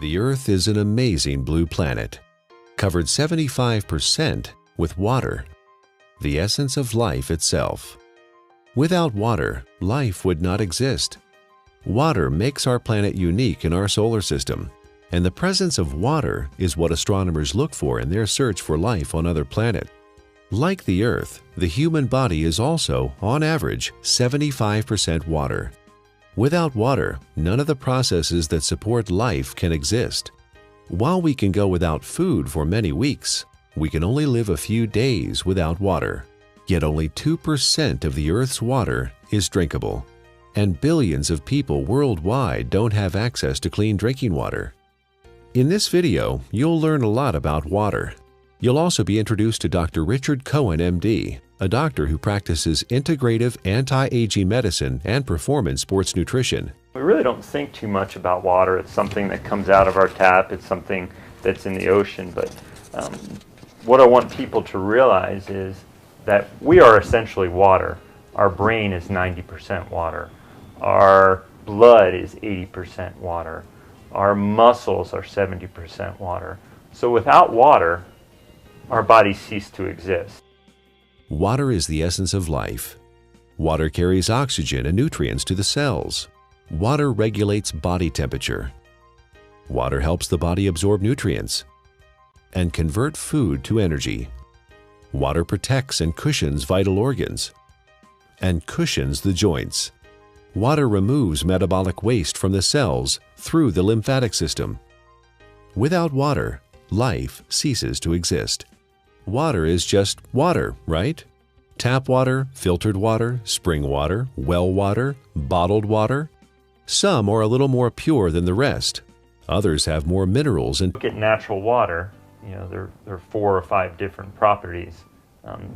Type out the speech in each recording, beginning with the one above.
The Earth is an amazing blue planet, covered 75% with water, the essence of life itself. Without water, life would not exist. Water makes our planet unique in our solar system, and the presence of water is what astronomers look for in their search for life on other planets. Like the Earth, the human body is also, on average, 75% water. Without water, none of the processes that support life can exist. While we can go without food for many weeks, we can only live a few days without water. Yet only 2% of the Earth's water is drinkable, and billions of people worldwide don't have access to clean drinking water. In this video, you'll learn a lot about water. You'll also be introduced to Dr. Richard Cohen, MD, a doctor who practices integrative anti-aging medicine and performance sports nutrition. We really don't think too much about water. It's something that comes out of our tap. It's something that's in the ocean. But what I want people to realize is that we are essentially water. Our brain is 90% water. Our blood is 80% water. Our muscles are 70% water. So without water, our bodies cease to exist. Water is the essence of life. Water carries oxygen and nutrients to the cells. Water regulates body temperature. Water helps the body absorb nutrients and convert food to energy. Water protects and cushions vital organs and cushions the joints. Water removes metabolic waste from the cells through the lymphatic system. Without water, life ceases to exist. Water is just water, right? Tap water, filtered water, spring water, well water, bottled water. Some are a little more pure than the rest. Others have more minerals and Look at natural water. There are 4 or 5 different properties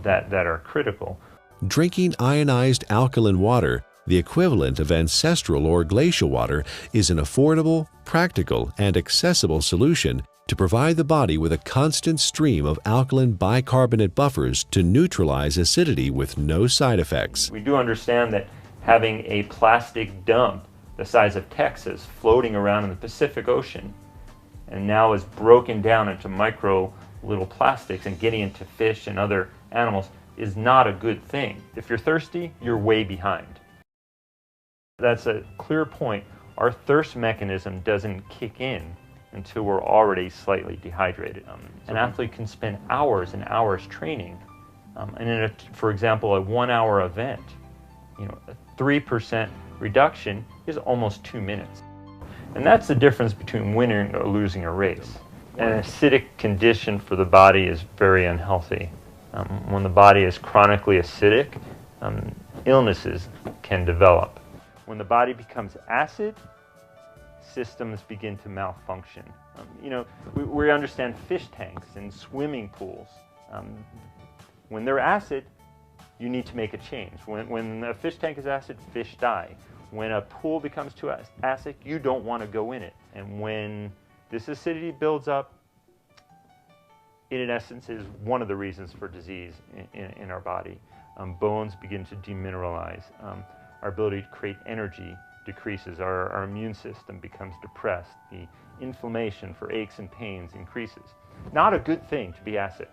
that are critical. Drinking ionized alkaline water, the equivalent of ancestral or glacial water, is an affordable, practical, and accessible solution to provide the body with a constant stream of alkaline bicarbonate buffers to neutralize acidity with no side effects. We do understand that having a plastic dump the size of Texas floating around in the Pacific Ocean and now is broken down into micro little plastics and getting into fish and other animals is not a good thing. If you're thirsty, you're way behind. That's a clear point. Our thirst mechanism doesn't kick in until we're already slightly dehydrated. An athlete can spend hours and hours training, and for example, a 1-hour event, a 3% reduction is almost 2 minutes. And that's the difference between winning or losing a race. An acidic condition for the body is very unhealthy. When the body is chronically acidic, illnesses can develop. When the body becomes acid, systems begin to malfunction. We understand fish tanks and swimming pools. When they're acid, you need to make a change. When a fish tank is acid, fish die. When a pool becomes too acid, you don't want to go in it. And when this acidity builds up, it in essence is one of the reasons for disease in our body. Bones begin to demineralize. Our ability to create energy decreases. Our immune system becomes depressed. The inflammation for aches and pains increases. Not a good thing to be acid.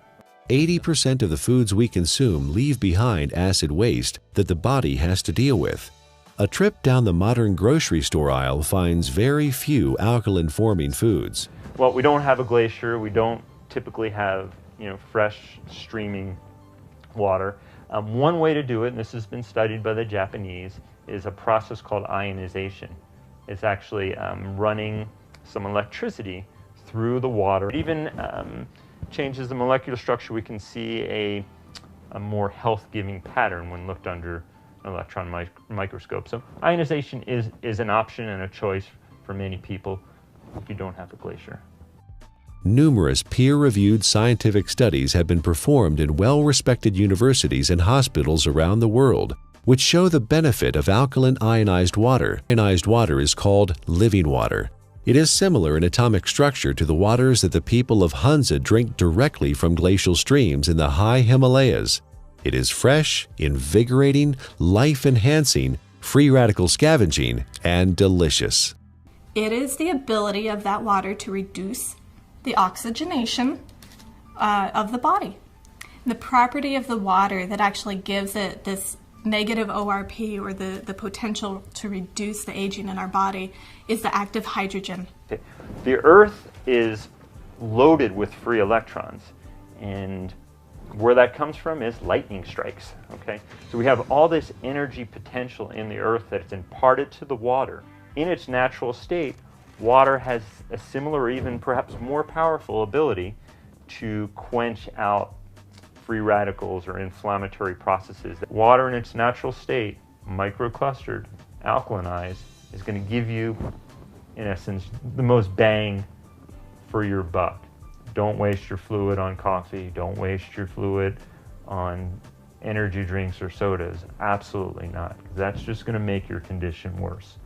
80% of the foods we consume leave behind acid waste that the body has to deal with. A trip down the modern grocery store aisle finds very few alkaline-forming foods. Well, we don't have a glacier. We don't typically have, fresh streaming water. One way to do it, and this has been studied by the Japanese, is a process called ionization. It's actually running some electricity through the water. It even changes the molecular structure. We can see a more health-giving pattern when looked under an electron microscope. So ionization is an option and a choice for many people if you don't have a glacier. Numerous peer-reviewed scientific studies have been performed in well-respected universities and hospitals around the world, which show the benefit of alkaline ionized water. Ionized water is called living water. It is similar in atomic structure to the waters that the people of Hunza drink directly from glacial streams in the high Himalayas. It is fresh, invigorating, life-enhancing, free radical scavenging, and delicious. It is the ability of that water to reduce the oxygenation of the body. The property of the water that actually gives it this negative ORP, or the potential to reduce the aging in our body, is the active hydrogen. The Earth is loaded with free electrons, and where that comes from is lightning strikes. Okay, so we have all this energy potential in the Earth that's imparted to the water. In its natural state, water has a similar, or even perhaps more powerful ability to quench out free radicals or inflammatory processes. Water in its natural state, microclustered, alkalinized, is going to give you, in essence, the most bang for your buck. Don't waste your fluid on coffee. Don't waste your fluid on energy drinks or sodas. Absolutely not. That's just going to make your condition worse.